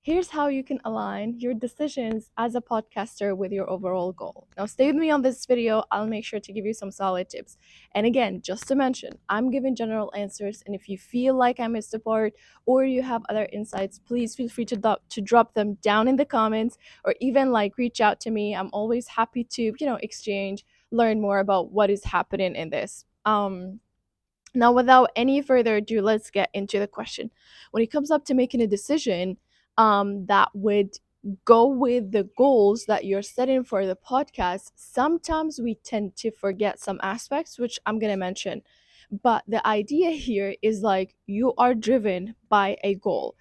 here's how you can align your decisions as a podcaster with your overall goal. Now, stay with me on this video. I'll make sure to give you some solid tips. And again, just to mention, I'm giving general answers. And if you feel like I missed a part or you have other insights, please feel free to drop them down in the comments or even like reach out to me. I'm always happy to, exchange, learn more about what is happening in this. Now, without any further ado, let's get into the question. When it comes up to making a decision that would go with the goals that you're setting for the podcast, sometimes we tend to forget some aspects, which I'm going to mention. But the idea here is like you are driven by a goal.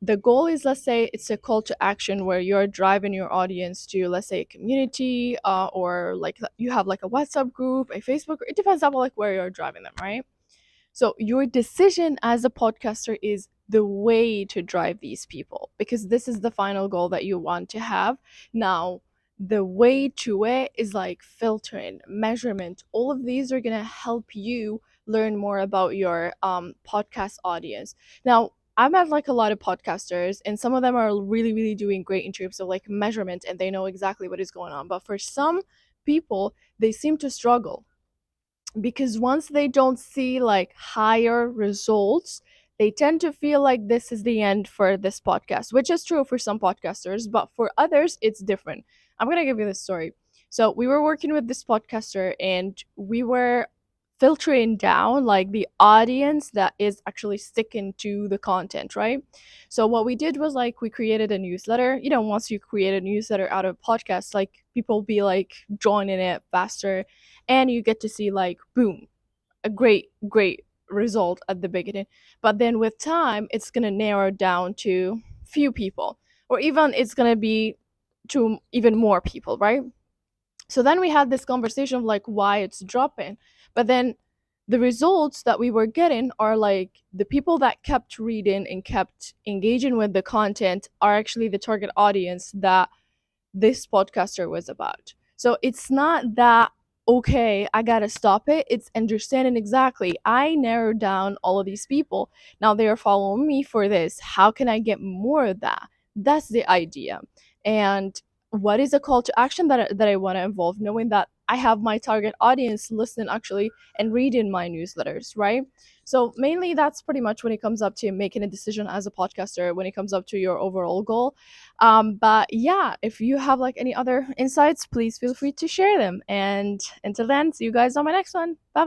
The goal is, let's say, it's a call to action where you're driving your audience to, let's say, a community, or like you have like a WhatsApp group, a Facebook. It depends on like where you're driving them, right? So your decision as a podcaster is the way to drive these people because this is the final goal that you want to have. Now, the way to it is like filtering, measurement. All of these are going to help you learn more about your podcast audience. Now, I've met like a lot of podcasters and some of them are really, really doing great in terms of like measurement and they know exactly what is going on. But for some people, they seem to struggle because once they don't see like higher results, they tend to feel like this is the end for this podcast, which is true for some podcasters, but for others it's different. I'm going to give you this story. So we were working with this podcaster and we were filtering down like the audience that is actually sticking to the content, right? So what we did was like we created a newsletter. Once you create a newsletter out of podcasts, like people be like joining it faster and you get to see like boom, a great result at the beginning. But then with time it's going to narrow down to few people, or even it's going to be to even more people, right? So then we had this conversation of like why it's dropping. But then the results that we were getting are like the people that kept reading and kept engaging with the content are actually the target audience that this podcaster was about. So it's not that, okay, I gotta stop it. It's understanding exactly. I narrowed down all of these people. Now they are following me for this. How can I get more of that? That's the idea. And what is a call to action that I want to involve? Knowing that I have my target audience listening actually and reading my newsletters, right? So mainly that's pretty much when it comes up to making a decision as a podcaster, when it comes up to your overall goal. But yeah, if you have like any other insights, please feel free to share them. And until then, see you guys on my next one. Bye bye.